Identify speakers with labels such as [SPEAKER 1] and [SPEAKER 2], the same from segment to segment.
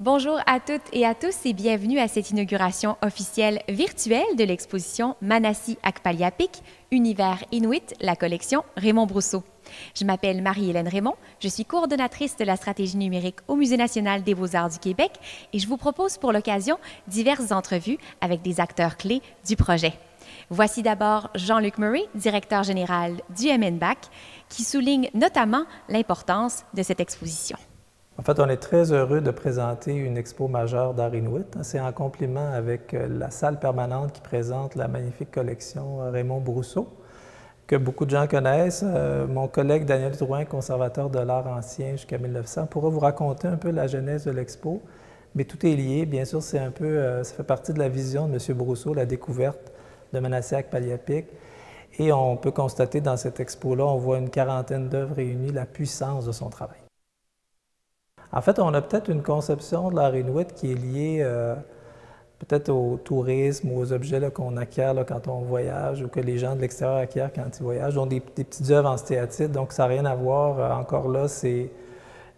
[SPEAKER 1] Bonjour à toutes et à tous et bienvenue à cette inauguration officielle virtuelle de l'exposition Manassi Akpaliapik, Univers Inuit, la collection Raymond Brousseau. Je m'appelle Marie-Hélène Raymond, je suis coordonnatrice de la stratégie numérique au Musée national des beaux-arts du Québec et je vous propose pour l'occasion diverses entrevues avec des acteurs clés du projet. Voici d'abord Jean-Luc Murray, directeur général du MNBAC, qui souligne notamment l'importance de cette exposition.
[SPEAKER 2] En fait, on est très heureux de présenter une expo majeure d'art inuit. C'est en complément avec la salle permanente qui présente la magnifique collection Raymond Brousseau, que beaucoup de gens connaissent. Mon collègue Daniel Drouin, conservateur de l'art ancien jusqu'à 1900, pourra vous raconter un peu la genèse de l'expo. Mais tout est lié. Bien sûr, c'est un peu, ça fait partie de la vision de M. Brousseau, la découverte de Manassi Akpaliapik. Et on peut constater dans cette expo-là, on voit une quarantaine d'œuvres réunies, la puissance de son travail. En fait, on a peut-être une conception de l'art inuit qui est liée peut-être au tourisme, aux objets qu'on acquiert quand on voyage ou que les gens de l'extérieur acquièrent quand ils voyagent. Donc, des petites œuvres en stéatite, donc ça n'a rien à voir. Encore là, il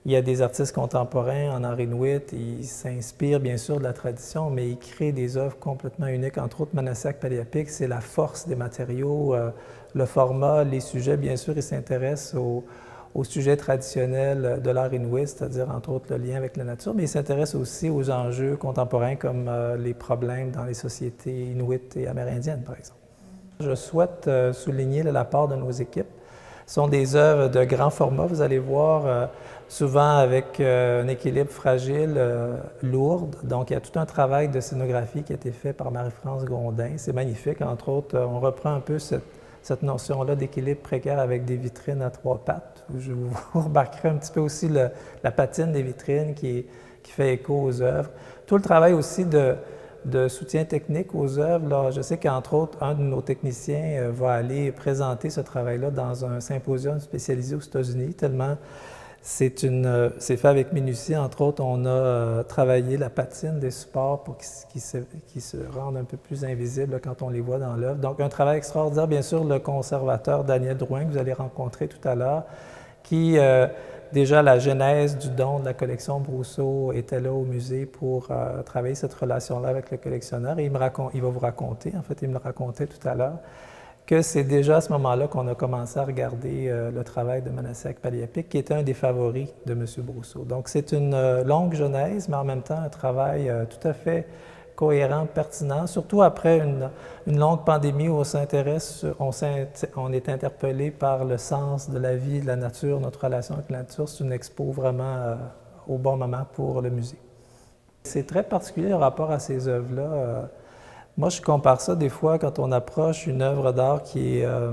[SPEAKER 2] y a des artistes contemporains en art inuit, ils s'inspirent bien sûr de la tradition, mais ils créent des œuvres complètement uniques. Entre autres, Manassi Akpaliapik, c'est la force des matériaux, le format, les sujets, bien sûr, ils s'intéressent aux sujets traditionnels de l'art inuit, c'est-à-dire entre autres le lien avec la nature, mais il s'intéresse aussi aux enjeux contemporains comme les problèmes dans les sociétés inuites et amérindiennes, par exemple. Je souhaite souligner l'apport de nos équipes. Ce sont des œuvres de grand format, vous allez voir, souvent avec un équilibre fragile, lourde. Donc, il y a tout un travail de scénographie qui a été fait par Marie-France Grondin. C'est magnifique, entre autres. On reprend un peu cette notion-là d'équilibre précaire avec des vitrines à trois pattes. Vous remarquerez un petit peu aussi la patine des vitrines qui fait écho aux œuvres. Tout le travail aussi de soutien technique aux œuvres. Là, je sais qu'entre autres, un de nos techniciens va aller présenter ce travail-là dans un symposium spécialisé aux États-Unis, tellement c'est fait avec minutie. Entre autres, on a travaillé la patine des supports pour qu'ils se rendent un peu plus invisibles quand on les voit dans l'œuvre. Donc, un travail extraordinaire. Bien sûr, le conservateur Daniel Drouin, que vous allez rencontrer tout à l'heure, qui, déjà, la genèse du don de la collection Brousseau était là au musée pour travailler cette relation-là avec le collectionneur. Et il va vous raconter, en fait, il me le racontait tout à l'heure, que c'est déjà à ce moment-là qu'on a commencé à regarder le travail de Manassi Akpaliapik, qui était un des favoris de M. Brousseau. Donc, c'est une longue genèse, mais en même temps un travail tout à fait cohérent, pertinent, surtout après une longue pandémie où on est interpellé par le sens de la vie, de la nature, notre relation avec la nature. C'est une expo vraiment au bon moment pour le musée. C'est très particulier en rapport à ces œuvres-là. Moi, je compare ça des fois quand on approche une œuvre d'art qui a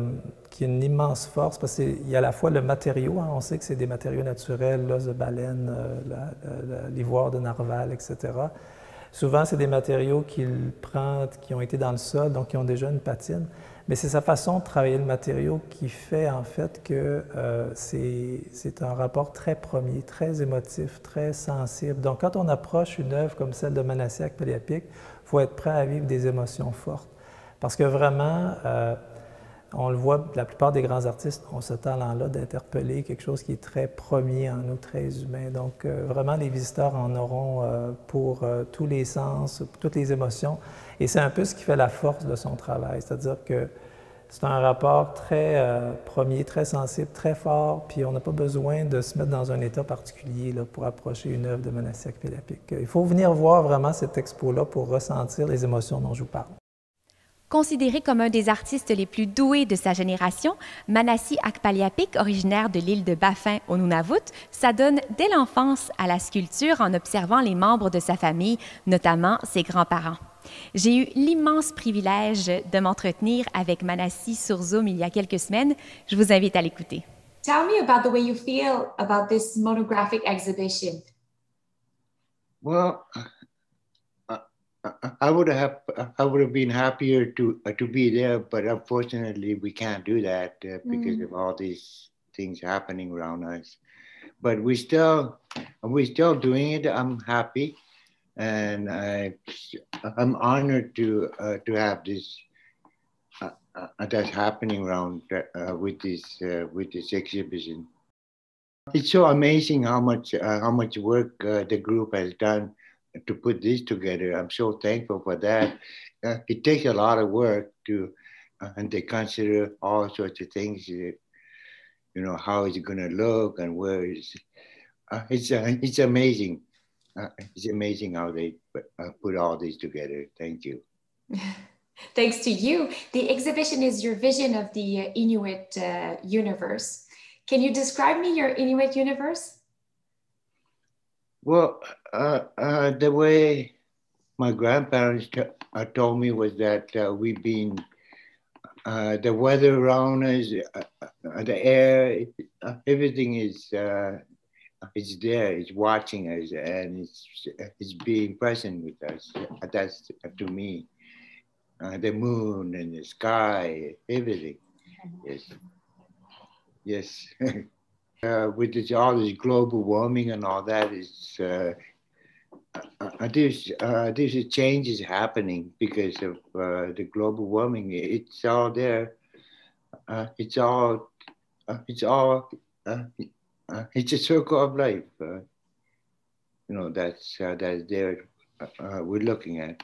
[SPEAKER 2] une immense force, parce qu'il y a à la fois le matériau, hein, on sait que c'est des matériaux naturels, l'os de baleine, l'ivoire de narval, etc. Souvent, c'est des matériaux qui ont été dans le sol, donc qui ont déjà une patine. Mais c'est sa façon de travailler le matériau qui fait en fait que c'est un rapport très premier, très émotif, très sensible. Donc, quand on approche une œuvre comme celle de Manassi Akpaliapik, il faut être prêt à vivre des émotions fortes. Parce que vraiment, on le voit, la plupart des grands artistes ont ce talent-là d'interpeller quelque chose qui est très premier en nous, très humain. Donc, vraiment, les visiteurs en auront pour tous les sens, pour toutes les émotions. Et c'est un peu ce qui fait la force de son travail. C'est-à-dire que c'est un rapport très premier, très sensible, très fort, puis on n'a pas besoin de se mettre dans un état particulier là, pour approcher une œuvre de Manassi Akpaliapik. Il faut venir voir vraiment cette expo-là pour ressentir les émotions dont je vous parle.
[SPEAKER 1] Considéré comme un des artistes les plus doués de sa génération, Manassi Akpaliapik, originaire de l'île de Baffin au Nunavut, s'adonne dès l'enfance à la sculpture en observant les membres de sa famille, notamment ses grands-parents. J'ai eu l'immense privilège de m'entretenir avec Manassi sur Zoom il y a quelques semaines. Je vous invite à l'écouter.
[SPEAKER 3] Tell me about the way you feel about this monographic exhibition.
[SPEAKER 4] Well, I would have been happier to be there, but unfortunately we can't do that because of all these things happening around us. But we're still doing it. I'm happy, and I'm honored to have this that's happening around with this exhibition. It's so amazing how much work the group has done to put this together. I'm so thankful for that. It takes a lot of work to, and they consider all sorts of things. How is it going to look and where is. It's amazing. It's amazing how they put all this together. Thank you.
[SPEAKER 3] Thanks to you. The exhibition is your vision of the Inuit universe. Can you describe me your Inuit universe?
[SPEAKER 4] Well, the way my grandparents told me was that we've been, the weather around us, the air, everything is there, it's watching us, and it's being present with us. That's to me. The moon and the sky, everything. Yes. Yes. With all this global warming and all that, there's changes happening because of the global warming. It's all there. It's a circle of life. That's there. We're looking at.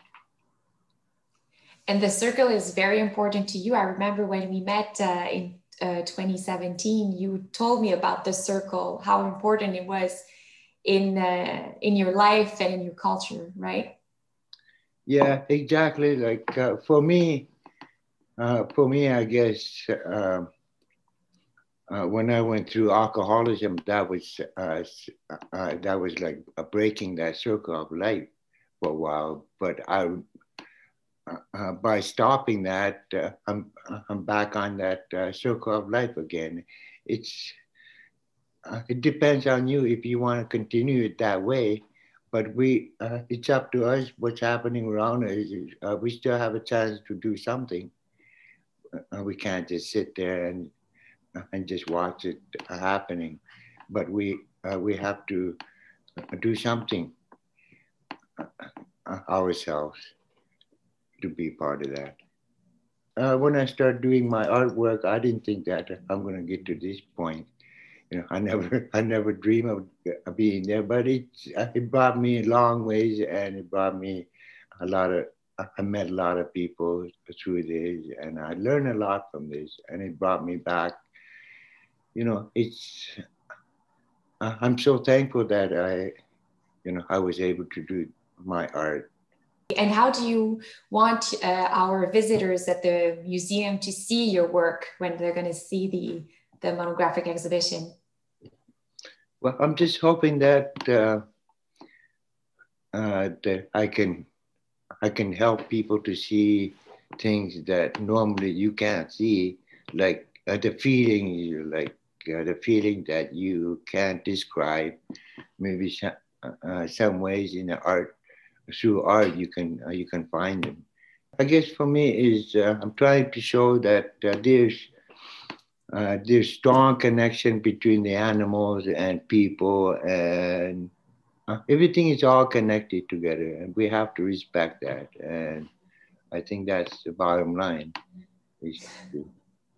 [SPEAKER 3] And the circle is very important to you. I remember when we met in 2017, you told me about the circle, how important it was in your life and in your culture, right?
[SPEAKER 4] Yeah, exactly. Like for me, I guess when I went through alcoholism, that was like breaking that circle of life for a while. But by stopping that, I'm back on that circle of life again. It depends on you if you want to continue it that way. But it's up to us what's happening around us. We still have a chance to do something. We can't just sit there and just watch it happening. But we have to do something ourselves to be part of that. When I started doing my artwork, I didn't think that I'm going to get to this point. I never dreamed of being there, but it brought me a long ways, and it brought me I met a lot of people through this, and I learned a lot from this, and it brought me back. I'm so thankful that I was able to do my art.
[SPEAKER 3] And how do you want our visitors at the museum to see your work when they're going to see the monographic exhibition?
[SPEAKER 4] Well, I'm just hoping that that I can help people to see things that normally you can't see, like the feeling, the feeling that you can't describe. Maybe some ways in the art. Through art, you can find them. I guess for me is I'm trying to show that there's strong connection between the animals and people, and everything is all connected together, and we have to respect that. And I think that's the bottom line: is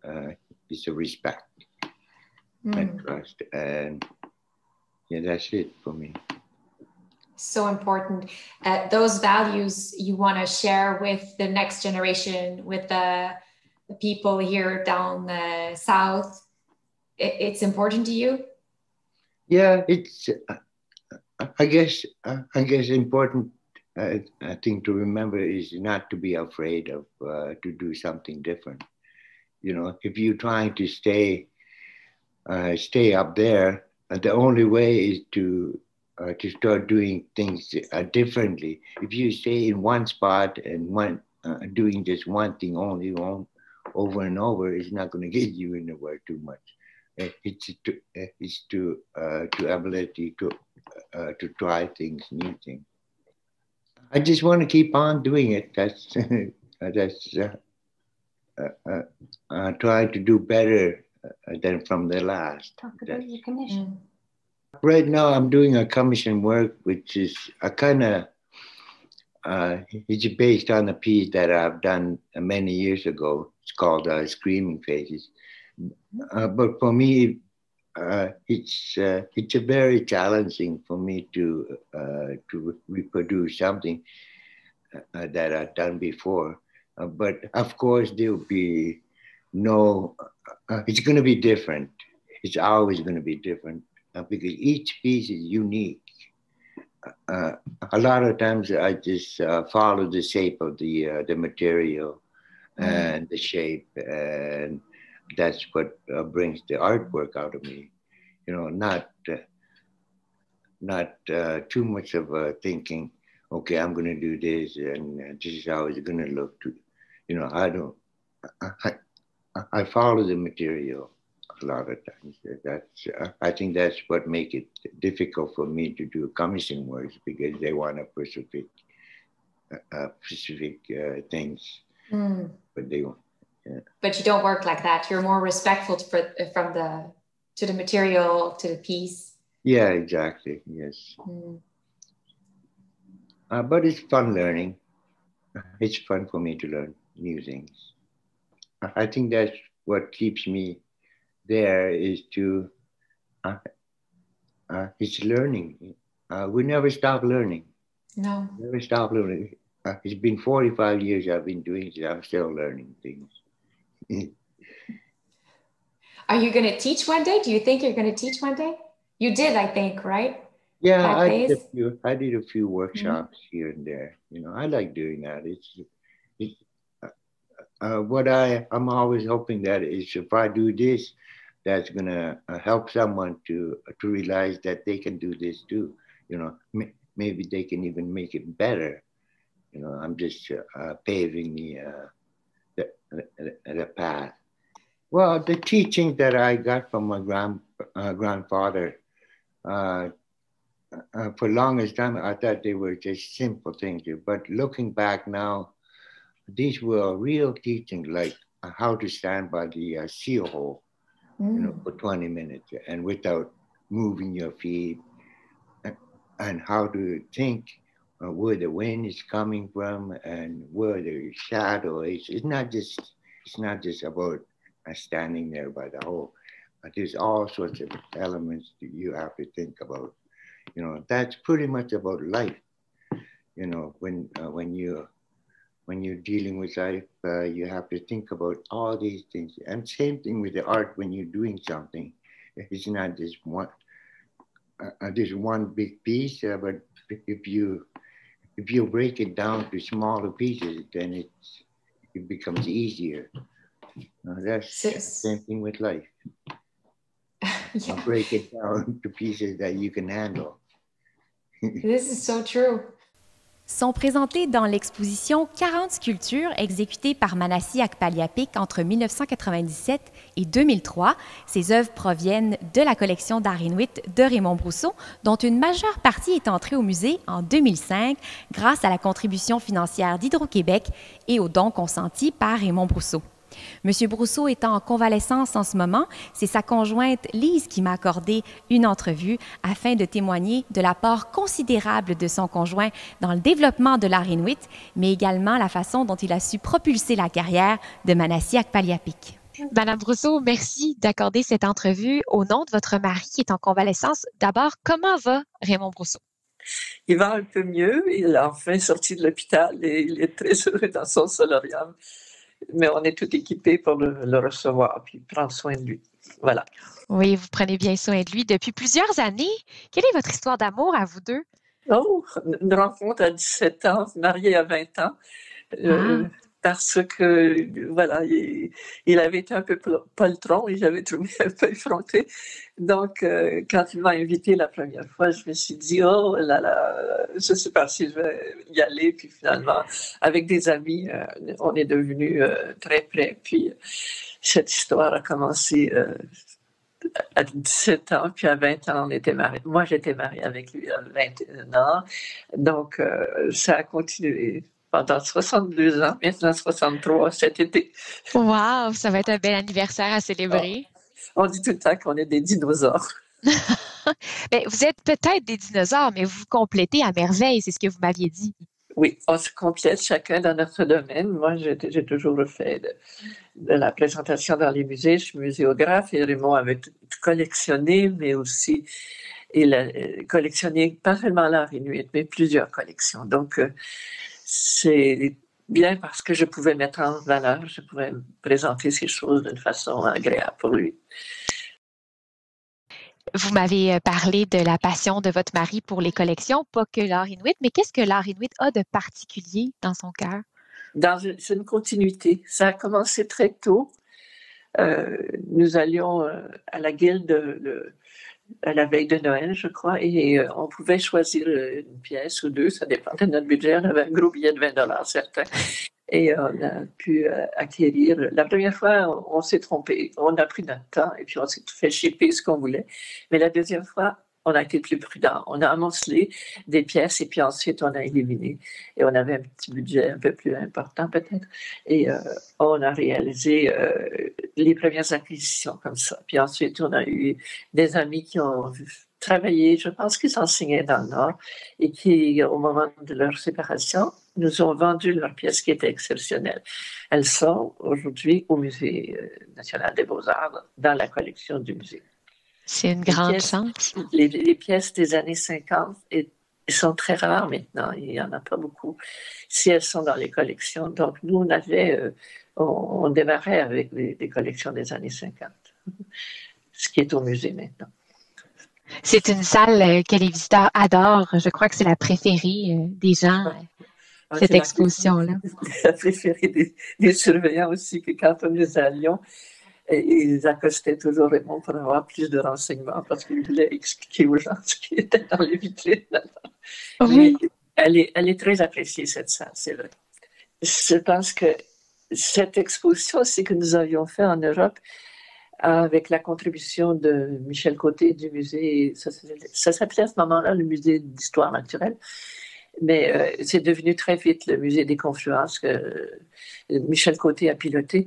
[SPEAKER 4] a respect and trust, and yeah, that's it for me.
[SPEAKER 3] So important. Those values you want to share with the next generation, with the people here down south. It's important to you?
[SPEAKER 4] Yeah, it's. I guess important thing to remember is not to be afraid of to do something different. If you're trying to stay up there, the only way is to start doing things differently. If you stay in one spot and doing just one thing only over and over, it's not going to get you in the work too much. It's to ability to try things, new things. I just want to keep on doing it. That's trying to do better than from the last.
[SPEAKER 5] Talk about your commission.
[SPEAKER 4] Right now, I'm doing a commission work, which is a kind of it's based on a piece that I've done many years ago. It's called Screaming Faces. But for me, it's a very challenging for me to reproduce something that I've done before. But of course, there'll be no. It's going to be different. It's always going to be different because each piece is unique. A lot of times, I just follow the shape of the material and the shape, and that's what brings the artwork out of me. You know, not too much of thinking. Okay, I'm going to do this, and this is how it's going to look. You know, I follow the material a lot of times. I think that's what makes it difficult for me to do commissioning works because they want a specific things, but they won't. Yeah.
[SPEAKER 3] But you don't work like that. You're more respectful to the material, to the piece.
[SPEAKER 4] Yeah, exactly. Yes. But it's fun learning. It's fun for me to learn new things. I think that's what keeps me there is to, it's learning. We never stop learning.
[SPEAKER 3] No.
[SPEAKER 4] Never stop learning. It's been 45 years I've been doing this. I'm still learning things.
[SPEAKER 3] Are you going to teach one day? Do you think you're going to teach one day? You did, I think, right?
[SPEAKER 4] Yeah, I did a few workshops here and there. You know, I like doing that. What I'm always hoping that is if I do this, that's gonna help someone to realize that they can do this too. You know, maybe they can even make it better. You know, I'm just paving the path. Well, the teaching that I got from my grandfather, for longest time, I thought they were just simple things. But looking back now, these were real teaching, like how to stand by the seal hole, you know, for 20 minutes and without moving your feet, and how to think where the wind is coming from and where the shadow is. It's not just about standing there by the hole. There's all sorts of elements that you have to think about. You know, that's pretty much about life. You know, when you're dealing with life, you have to think about all these things. And same thing with the art when you're doing something. It's not just one big piece, but if you break it down to smaller pieces, then it becomes easier. That's the same thing with life. Break it down to pieces that you can handle.
[SPEAKER 3] This is so true.
[SPEAKER 1] Sont présentées dans l'exposition 40 sculptures exécutées par Manassi Akpaliapik entre 1997 et 2003. Ces œuvres proviennent de la collection d'art inuit de Raymond Brousseau, dont une majeure partie est entrée au musée en 2005 grâce à la contribution financière d'Hydro-Québec et aux dons consentis par Raymond Brousseau. Monsieur Brousseau est en convalescence en ce moment. C'est sa conjointe Lise qui m'a accordé une entrevue afin de témoigner de l'apport considérable de son conjoint dans le développement de l'art inuit, mais également la façon dont il a su propulser la carrière de Manassi Akpaliapik. Madame Brousseau, merci d'accorder cette entrevue au nom de votre mari qui est en convalescence. D'abord, comment va Raymond Brousseau?
[SPEAKER 5] Il va un peu mieux. Il est enfin sorti de l'hôpital et il est très heureux dans son solarium. Mais on est tout équipés pour le recevoir puis prendre soin de lui. Voilà.
[SPEAKER 1] Oui, vous prenez bien soin de lui depuis plusieurs années. Quelle est votre histoire d'amour à vous deux?
[SPEAKER 5] Oh, une rencontre à 17 ans, marié à 20 ans. Parce que, voilà, il avait été un peu poltron et j'avais trouvé un peu effronté. Donc, quand il m'a invité la première fois, je me suis dit, oh là là, je ne sais pas si je vais y aller. Puis finalement, avec des amis, on est devenus très près. Puis cette histoire a commencé à 17 ans, puis à 20 ans, on était mariés. Moi, j'étais mariée avec lui à 21 ans. Donc, ça a continué pendant 62 ans, maintenant 63 cet été.
[SPEAKER 1] Wow, ça va être un bel anniversaire à célébrer.
[SPEAKER 5] On dit tout le temps qu'on est des dinosaures.
[SPEAKER 1] Bien, vous êtes peut-être des dinosaures, mais vous vous complétez à merveille, c'est ce que vous m'aviez dit.
[SPEAKER 5] oui, on se complète chacun dans notre domaine. Moi, j'ai toujours fait de la présentation dans les musées. Je suis muséographe et Raymond avait collectionné, mais aussi il a collectionné pas seulement l'art inuit, mais plusieurs collections. Donc, c'est bien parce que je pouvais mettre en valeur, je pouvais présenter ces choses d'une façon agréable pour lui.
[SPEAKER 1] Vous m'avez parlé de la passion de votre mari pour les collections, pas que l'art inuit, mais qu'est-ce que l'art inuit a de particulier dans son cœur?
[SPEAKER 5] C'est une continuité. Ça a commencé très tôt. Nous allions à la guilde à la veille de Noël, je crois, et on pouvait choisir une pièce ou deux, ça dépendait de notre budget. On avait un gros billet de 20 $, certains. Et on a pu acquérir. La première fois, on s'est trompé. On a pris notre temps et puis on s'est fait shipper ce qu'on voulait. Mais la deuxième fois, on a été plus prudent. On a amoncelé des pièces et puis ensuite on a éliminé. Et on avait un petit budget un peu plus important peut-être. Et on a réalisé les premières acquisitions comme ça. Puis ensuite, on a eu des amis qui ont travaillé, je pense qu'ils enseignaient dans le Nord et qui, au moment de leur séparation, nous ont vendu leurs pièces qui étaient exceptionnelles. Elles sont aujourd'hui au Musée national des beaux-arts, dans la collection du musée.
[SPEAKER 1] C'est une grande chance.
[SPEAKER 5] Les pièces des années 50 sont très rares maintenant, il n'y en a pas beaucoup, si elles sont dans les collections. Donc nous, on démarrait avec des collections des années 50, ce qui est au musée maintenant.
[SPEAKER 1] C'est une salle que les visiteurs adorent. Je crois que c'est la préférée des gens, cette exposition-là.
[SPEAKER 5] La préférée des surveillants aussi, que quand nous allions, ils accostaient toujours Raymond pour avoir plus de renseignements parce qu'ils voulaient expliquer aux gens ce qui était dans les vitrines.
[SPEAKER 1] Oui.
[SPEAKER 5] Elle est très appréciée, cette salle, c'est vrai. Je pense que cette exposition aussi que nous avions fait en Europe, avec la contribution de Michel Côté du musée, ça s'appelait à ce moment-là le musée d'histoire naturelle, mais c'est devenu très vite le musée des confluences que Michel Côté a piloté.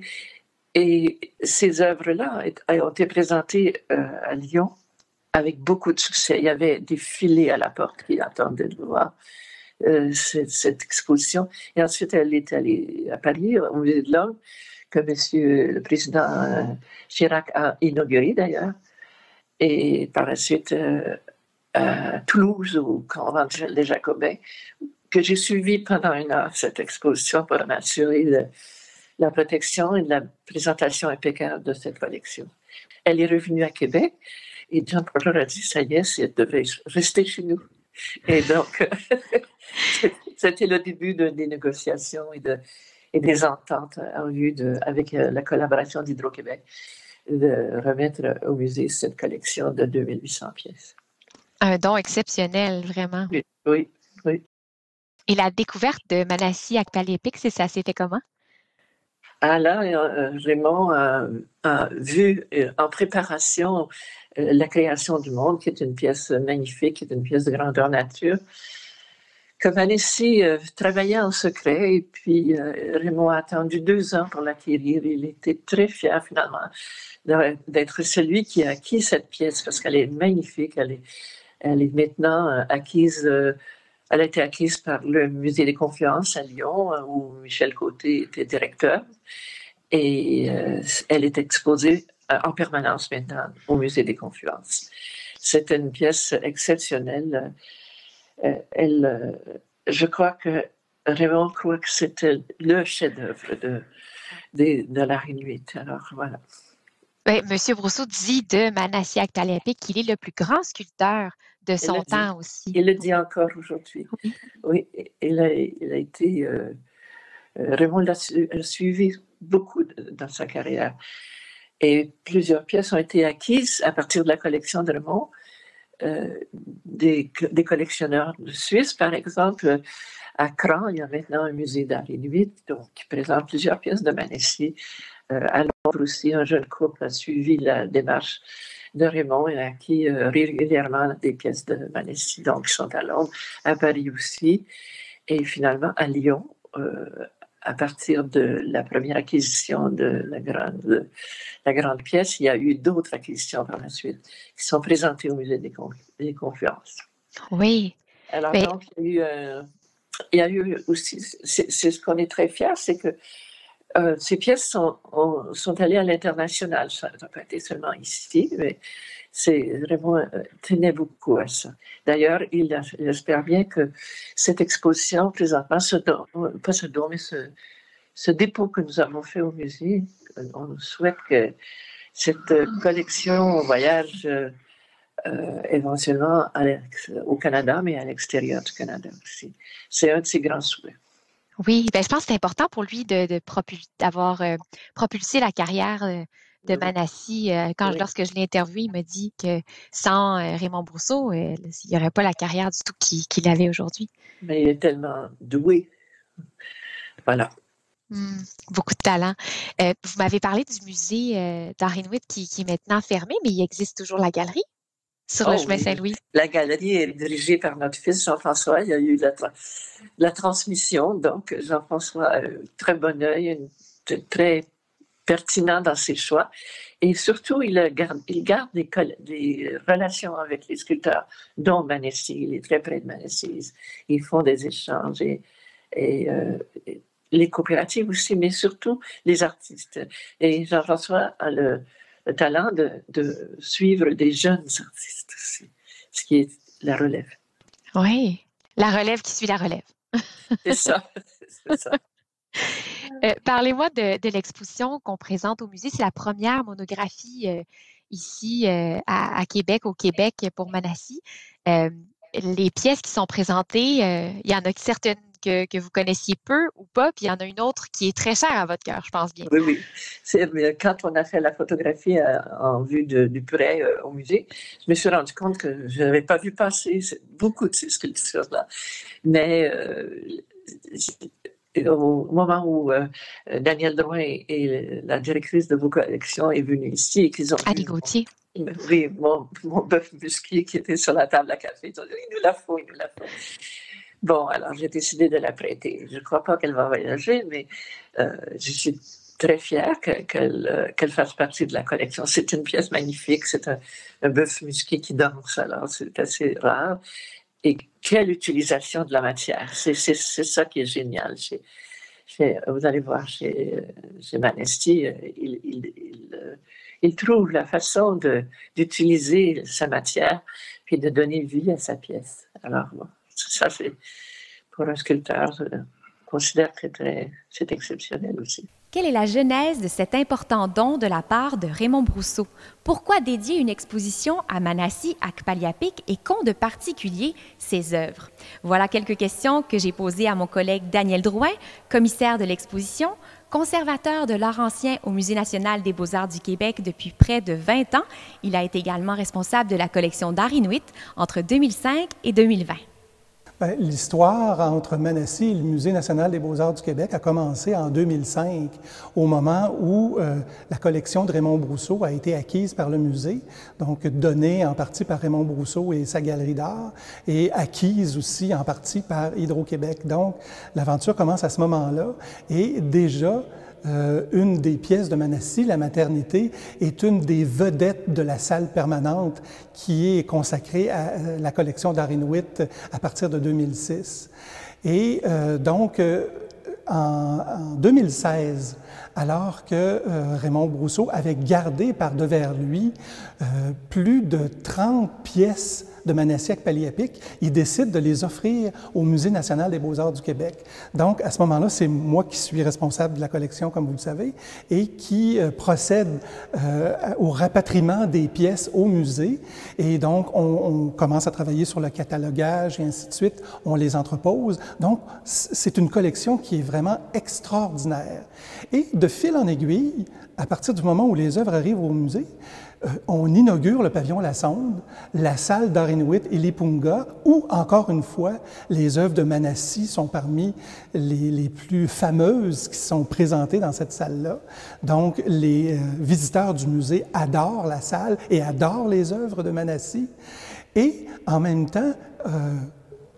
[SPEAKER 5] Et ces œuvres-là ont été présentées à Lyon avec beaucoup de succès. Il y avait des filets à la porte qui attendaient de voir cette exposition. Et ensuite, elle est allée à Paris, au musée de l'Homme, que Monsieur le Président Chirac a inauguré d'ailleurs. Et par la suite, à Toulouse, au convent des Jacobins, que j'ai suivi pendant 1 heure cette exposition pour m'assurer la protection et la présentation impeccable de cette collection. Elle est revenue à Québec et John Porter a dit, ça y est, elle devait rester chez nous. Et donc, c'était le début des négociations et des ententes en vue avec la collaboration d'Hydro-Québec de remettre au musée cette collection de 2800 pièces.
[SPEAKER 1] Un don exceptionnel, vraiment.
[SPEAKER 5] Oui.
[SPEAKER 1] Et la découverte de Manassi Akpaliépik, ça s'est fait comment?
[SPEAKER 5] Ah là, Raymond a vu en préparation la création du monde, qui est une pièce magnifique, qui est une pièce de grandeur nature, que Manassi travaillait en secret, et puis Raymond a attendu 2 ans pour l'acquérir. Il était très fier finalement d'être celui qui a acquis cette pièce, parce qu'elle est magnifique, elle est maintenant acquise. Elle a été acquise par le Musée des Confluences à Lyon, où Michel Côté était directeur. Et elle est exposée en permanence maintenant au Musée des Confluences. C'est une pièce exceptionnelle. Je crois que Raymond croit que c'était le chef-d'œuvre de l'art inuit. Alors voilà.
[SPEAKER 1] Oui, M. Brousseau dit de Manassi Akpaliépik qu'il est le plus grand sculpteur de son temps aussi.
[SPEAKER 5] Il le dit encore aujourd'hui. Oui, il a été... Raymond l'a suivi beaucoup dans sa carrière. Et plusieurs pièces ont été acquises à partir de la collection de Raymond. Des collectionneurs de Suisse, par exemple. À Cran, il y a maintenant un musée d'art inuit qui présente plusieurs pièces de Manassi. À Londres aussi, un jeune couple a suivi la démarche de Raymond et a acquis régulièrement des pièces de Manassi, donc qui sont à Londres, à Paris aussi. Et finalement, à Lyon, à partir de la première acquisition de la grande pièce, il y a eu d'autres acquisitions par la suite qui sont présentées au Musée des Confluences.
[SPEAKER 1] Oui.
[SPEAKER 5] Alors, donc, il y a eu il y a eu aussi, c'est ce qu'on est très fiers, c'est que ces pièces sont allées à l'international. Ça n'a pas été seulement ici, mais c'est vraiment tenait beaucoup à ça. D'ailleurs, il espère bien que cette exposition, présentement, ce dépôt que nous avons fait au musée, on souhaite que cette collection voyage éventuellement au Canada, mais à l'extérieur du Canada aussi. C'est un de ses grands souhaits.
[SPEAKER 1] Oui, ben, je pense que c'est important pour lui d'avoir propulsé la carrière de Manassi. Lorsque je l'ai interviewé, il m'a dit que sans Raymond Brousseau, il n'y aurait pas la carrière du tout qu'il avait aujourd'hui.
[SPEAKER 5] Mais il est tellement doué. Voilà.
[SPEAKER 1] Beaucoup de talent. Vous m'avez parlé du musée d'art inuit qui est maintenant fermé, mais il existe toujours la galerie sur le chemin Saint-Louis.
[SPEAKER 5] La galerie est dirigée par notre fils Jean-François. Il y a eu la transmission. Donc, Jean-François a un très bon œil, très pertinent dans ses choix. Et surtout, il garde des relations avec les sculpteurs, dont Manassi. Il est très près de Manassi. Ils font des échanges et les coopératives aussi, mais surtout les artistes. Et Jean-François a le talent de suivre des jeunes artistes aussi, ce qui est la relève.
[SPEAKER 1] Oui, la relève qui suit la relève.
[SPEAKER 5] C'est ça, c'est ça.
[SPEAKER 1] Parlez-moi de l'exposition qu'on présente au musée. C'est la première monographie ici à Québec, au Québec, pour Manassi. Les pièces qui sont présentées, il y en a certaines que vous connaissiez peu ou pas, puis il y en a une autre qui est très chère à votre cœur, je pense bien.
[SPEAKER 5] Oui. Quand on a fait la photographie en vue du prêt au musée, je me suis rendu compte que je n'avais pas vu passer beaucoup de ces sculptures-là. Mais au moment où Daniel Drouin et la directrice de vos collections est venue ici et qu'ils ont
[SPEAKER 1] Annie Gauthier.
[SPEAKER 5] Oui, mon bœuf musqué qui était sur la table à café, ils ont dit « il nous la faut. » Bon, alors j'ai décidé de la prêter. Je ne crois pas qu'elle va voyager, mais je suis très fière qu'elle fasse partie de la collection. C'est une pièce magnifique, c'est un bœuf musqué qui danse, alors c'est assez rare. Et quelle utilisation de la matière, c'est ça qui est génial. Vous allez voir, chez Manassi, il trouve la façon d'utiliser sa matière puis de donner vie à sa pièce. Alors, bon, ça, c'est pour un sculpteur, je considère que c'est exceptionnel aussi.
[SPEAKER 1] Quelle est la genèse de cet important don de la part de Raymond Brousseau? Pourquoi dédier une exposition à Manassi Akpaliapik et qu'ont de particulier ses œuvres? Voilà quelques questions que j'ai posées à mon collègue Daniel Drouin, commissaire de l'exposition, conservateur de l'art ancien au Musée national des beaux-arts du Québec depuis près de 20 ans. Il a été également responsable de la collection d'art inuit entre 2005 et 2020.
[SPEAKER 6] L'histoire entre Manassi et le Musée national des beaux-arts du Québec a commencé en 2005, au moment où la collection de Raymond Brousseau a été acquise par le musée, donc donnée en partie par Raymond Brousseau et sa galerie d'art, et acquise aussi en partie par Hydro-Québec. Donc, l'aventure commence à ce moment-là, et déjà, une des pièces de Manassi, la maternité, est une des vedettes de la salle permanente qui est consacrée à la collection d'art inuit à partir de 2006. Et donc, en 2016, alors que Raymond Brousseau avait gardé par devers lui plus de 30 pièces de Manassi Akpaliapik, il décide de les offrir au Musée national des beaux-arts du Québec. Donc, à ce moment-là, c'est moi qui suis responsable de la collection, comme vous le savez, et qui procède au rapatriement des pièces au musée. Et donc, on commence à travailler sur le catalogage et ainsi de suite. On les entrepose. Donc, c'est une collection qui est vraiment extraordinaire. Et de fil en aiguille, à partir du moment où les œuvres arrivent au musée, on inaugure le pavillon La Sonde, la salle d'art inuit Ilipunga, où, encore une fois, les œuvres de Manassi sont parmi les plus fameuses qui sont présentées dans cette salle-là. Donc, les visiteurs du musée adorent la salle et adorent les œuvres de Manassi. Et, en même temps,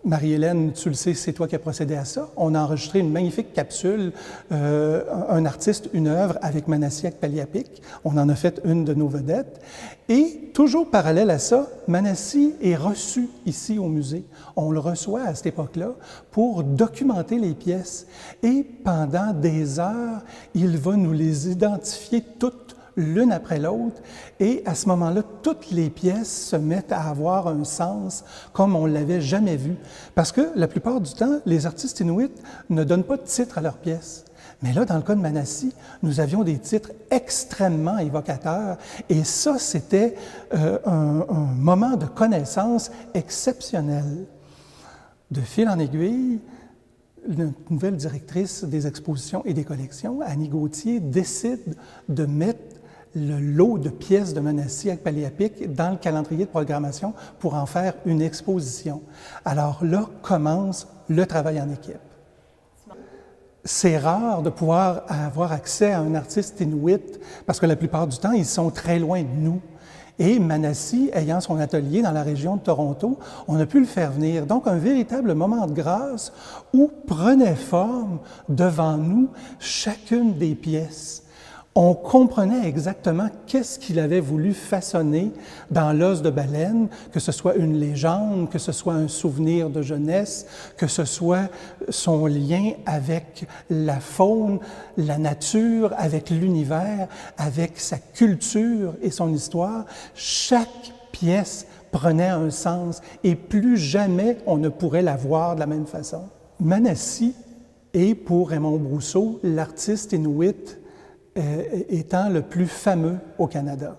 [SPEAKER 6] Marie-Hélène, tu le sais, c'est toi qui as procédé à ça. On a enregistré une magnifique capsule, un artiste, une œuvre avec Manassi Akpaliapik. On en a fait une de nos vedettes. Et toujours parallèle à ça, Manassi est reçu ici au musée. On le reçoit à cette époque-là pour documenter les pièces. Et pendant des heures, il va nous les identifier toutes l'une après l'autre, et à ce moment-là, toutes les pièces se mettent à avoir un sens comme on ne l'avait jamais vu. Parce que la plupart du temps, les artistes inuits ne donnent pas de titre à leurs pièces. Mais là, dans le cas de Manassi, nous avions des titres extrêmement évocateurs, et ça, c'était un moment de connaissance exceptionnel. De fil en aiguille, la nouvelle directrice des expositions et des collections, Annie Gauthier, décide de mettre le lot de pièces de Manassi Akpaliapik dans le calendrier de programmation pour en faire une exposition. Alors là commence le travail en équipe. C'est rare de pouvoir avoir accès à un artiste inuit parce que la plupart du temps, ils sont très loin de nous. Et Manassi, ayant son atelier dans la région de Toronto, on a pu le faire venir. Donc, un véritable moment de grâce où prenait forme devant nous chacune des pièces. On comprenait exactement qu'est-ce qu'il avait voulu façonner dans l'os de baleine, que ce soit une légende, que ce soit un souvenir de jeunesse, que ce soit son lien avec la faune, la nature, avec l'univers, avec sa culture et son histoire. Chaque pièce prenait un sens et plus jamais on ne pourrait la voir de la même façon. Manassi est, pour Raymond Brousseau, l'artiste inuit étant le plus fameux au Canada.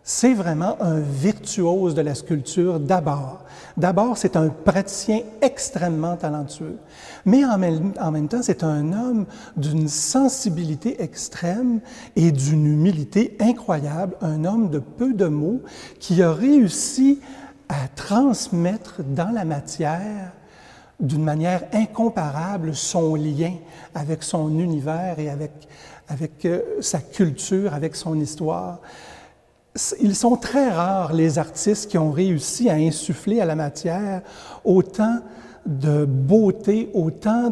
[SPEAKER 6] C'est vraiment un virtuose de la sculpture d'abord. D'abord, c'est un praticien extrêmement talentueux, mais en même temps, c'est un homme d'une sensibilité extrême et d'une humilité incroyable, un homme de peu de mots qui a réussi à transmettre dans la matière d'une manière incomparable son lien avec son univers et avec sa culture, avec son histoire. Ils sont très rares, les artistes qui ont réussi à insuffler à la matière autant de beauté, autant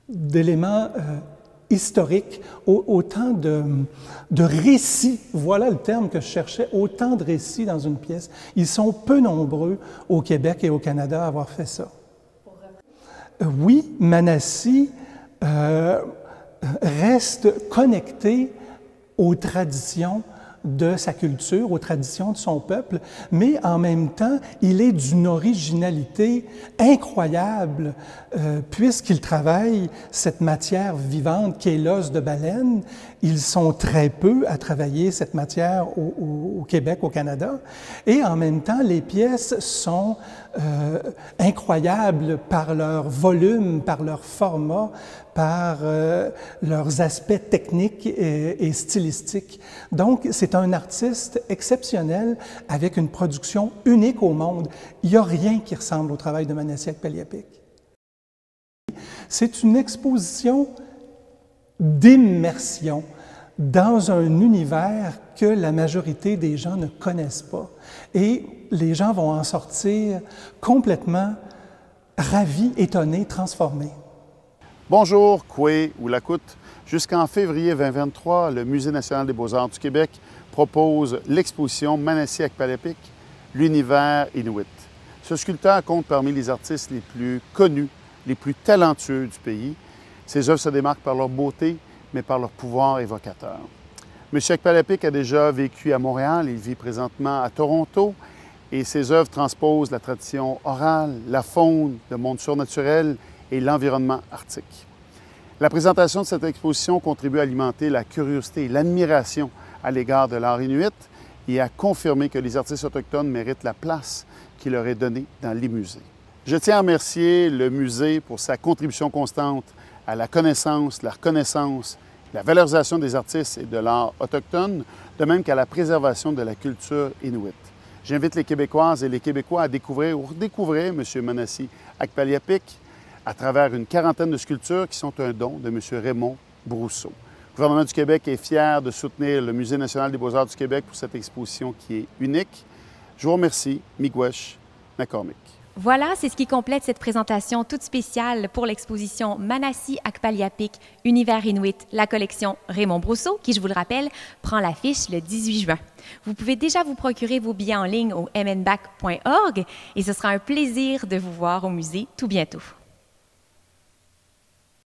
[SPEAKER 6] d'éléments historiques, autant de récits. Voilà le terme que je cherchais, autant de récits dans une pièce. Ils sont peu nombreux au Québec et au Canada à avoir fait ça. Oui, Manassi reste connecté aux traditions de sa culture, aux traditions de son peuple, mais en même temps, il est d'une originalité incroyable puisqu'il travaille cette matière vivante qui est l'os de baleine. Ils sont très peu à travailler cette matière au Québec, au Canada, et en même temps, les pièces sont incroyables par leur volume, par leur format, par leurs aspects techniques et stylistiques. Donc, c'est un artiste exceptionnel avec une production unique au monde. Il n'y a rien qui ressemble au travail de Manassi Akpaliapik. C'est une exposition d'immersion dans un univers que la majorité des gens ne connaissent pas. Et les gens vont en sortir complètement ravis, étonnés, transformés.
[SPEAKER 7] Bonjour, Koué ou Lakout. Jusqu'en février 2023, le Musée national des beaux-arts du Québec propose l'exposition Manassi Akpaliapik, l'univers inuit. Ce sculpteur compte parmi les artistes les plus connus, les plus talentueux du pays. Ses œuvres se démarquent par leur beauté, mais par leur pouvoir évocateur. M. Akpaliapik a déjà vécu à Montréal, il vit présentement à Toronto, et ses œuvres transposent la tradition orale, la faune, le monde surnaturel et l'environnement arctique. La présentation de cette exposition contribue à alimenter la curiosité et l'admiration à l'égard de l'art inuit et à confirmer que les artistes autochtones méritent la place qui leur est donnée dans les musées. Je tiens à remercier le musée pour sa contribution constante à la connaissance, la reconnaissance, la valorisation des artistes et de l'art autochtone, de même qu'à la préservation de la culture inuit. J'invite les Québécoises et les Québécois à découvrir ou redécouvrir M. Manassi Akpaliapik à travers une quarantaine de sculptures qui sont un don de M. Raymond Brousseau. Le gouvernement du Québec est fier de soutenir le Musée national des beaux-arts du Québec pour cette exposition qui est unique. Je vous remercie. Miigwech, McCormick.
[SPEAKER 1] Voilà, c'est ce qui complète cette présentation toute spéciale pour l'exposition Manassi Akpaliapik, Univers Inuit, la collection Raymond Brousseau, qui, je vous le rappelle, prend l'affiche le 18 juin. Vous pouvez déjà vous procurer vos billets en ligne au mnbac.org et ce sera un plaisir de vous voir au musée tout bientôt.